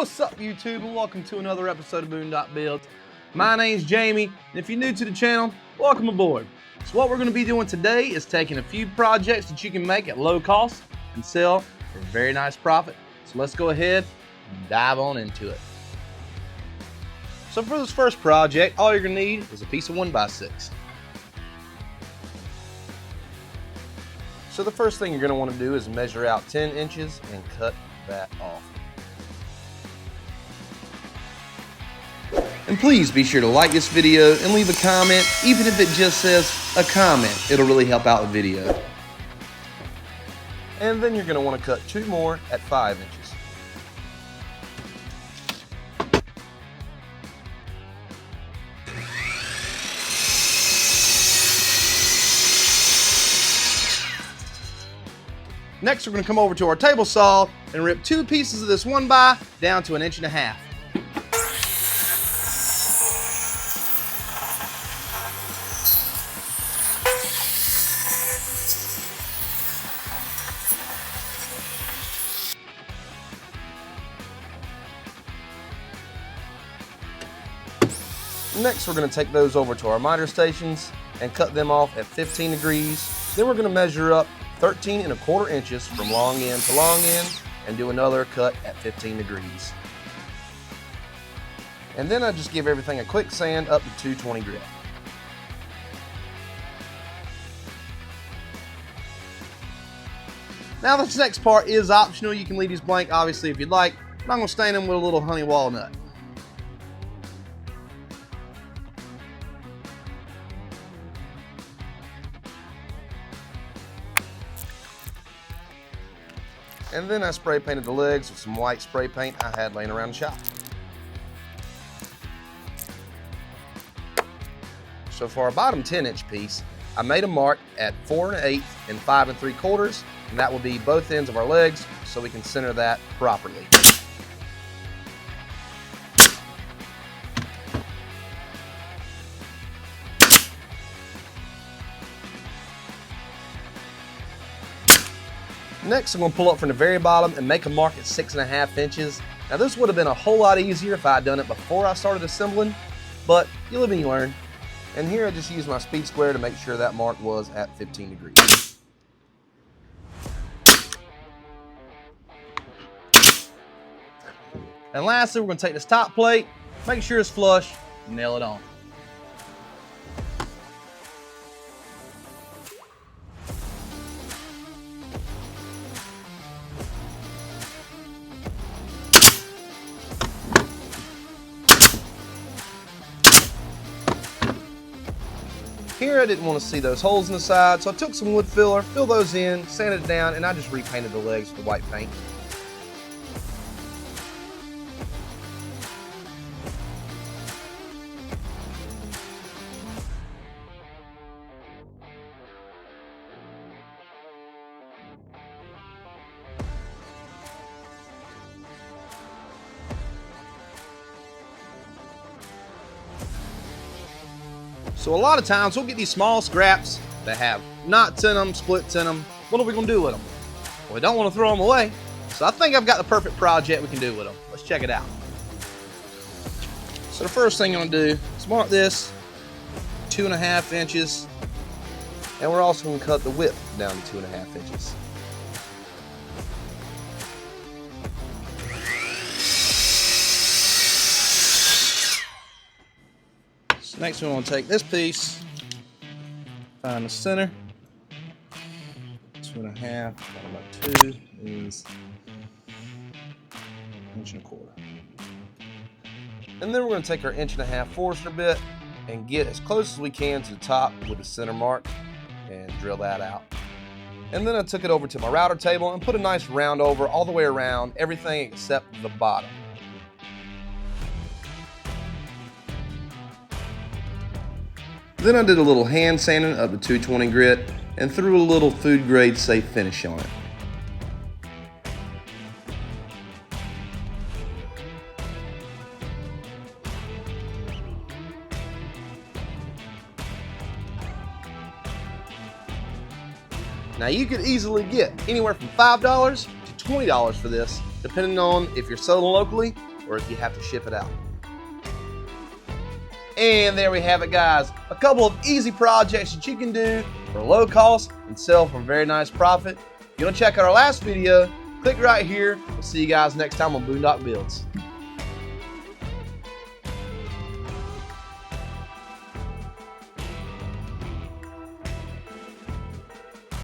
What's up, YouTube, and welcome to another episode of Boondockbuilds. My name's Jamie, and if you're new to the channel, welcome aboard. So what we're going to be doing today is taking a few projects that you can make at low cost and sell for a very nice profit. So let's go ahead and dive on into it. So for this first project, all you're going to need is a piece of 1x6. So the first thing you're going to want to do is measure out 10 inches and cut that off. And please be sure to like this video and leave a comment, even if it just says a comment. It'll really help out the video. And then you're going to want to cut 2 more at 5 inches. Next, we're going to come over to our table saw and rip 2 pieces of this 1x down to 1.5 inches. Next, we're going to take those over to our miter stations and cut them off at 15 degrees. Then we're going to measure up 13.25 inches from long end to long end and do another cut at 15 degrees. And then I just give everything a quick sand up to 220 grit. Now this next part is optional. You can leave these blank obviously if you'd like. I'm going to stain them with a little honey walnut. And then I spray painted the legs with some white spray paint I had laying around the shop. So for our bottom 10-inch piece, I made a mark at 4 1/8 and 5 3/4, and that will be both ends of our legs so we can center that properly. Next, I'm going to pull up from the very bottom and make a mark at 6.5 inches. Now this would have been a whole lot easier if I had done it before I started assembling, but you live and you learn. And here I just used my speed square to make sure that mark was at 15 degrees. And lastly, we're going to take this top plate, make sure it's flush, and nail it on. Here I didn't want to see those holes in the side, so I took some wood filler, filled those in, sanded it down, and I just repainted the legs with white paint. So a lot of times we'll get these small scraps that have knots in them, splits in them. What are we going to do with them? Well, we don't want to throw them away. So I think I've got the perfect project we can do with them. Let's check it out. So the first thing I'm going to do is mark this 2.5 inches. And we're also going to cut the width down to 2.5 inches. Next, we're going to take this piece, find the center, 2.5, divided by 2 is 1.25 inches. And then we're going to take our 1.5 inch Forstner bit and get as close as we can to the top with the center mark and drill that out. And then I took it over to my router table and put a nice round over all the way around everything except the bottom. Then I did a little hand sanding up to 220 grit and threw a little food grade safe finish on it. Now you could easily get anywhere from $5 to $20 for this, depending on if you're selling locally or if you have to ship it out. And there we have it, guys. A couple of easy projects that you can do for low cost and sell for a very nice profit. If you want to check out our last video, click right here. We'll see you guys next time on Boondock Builds.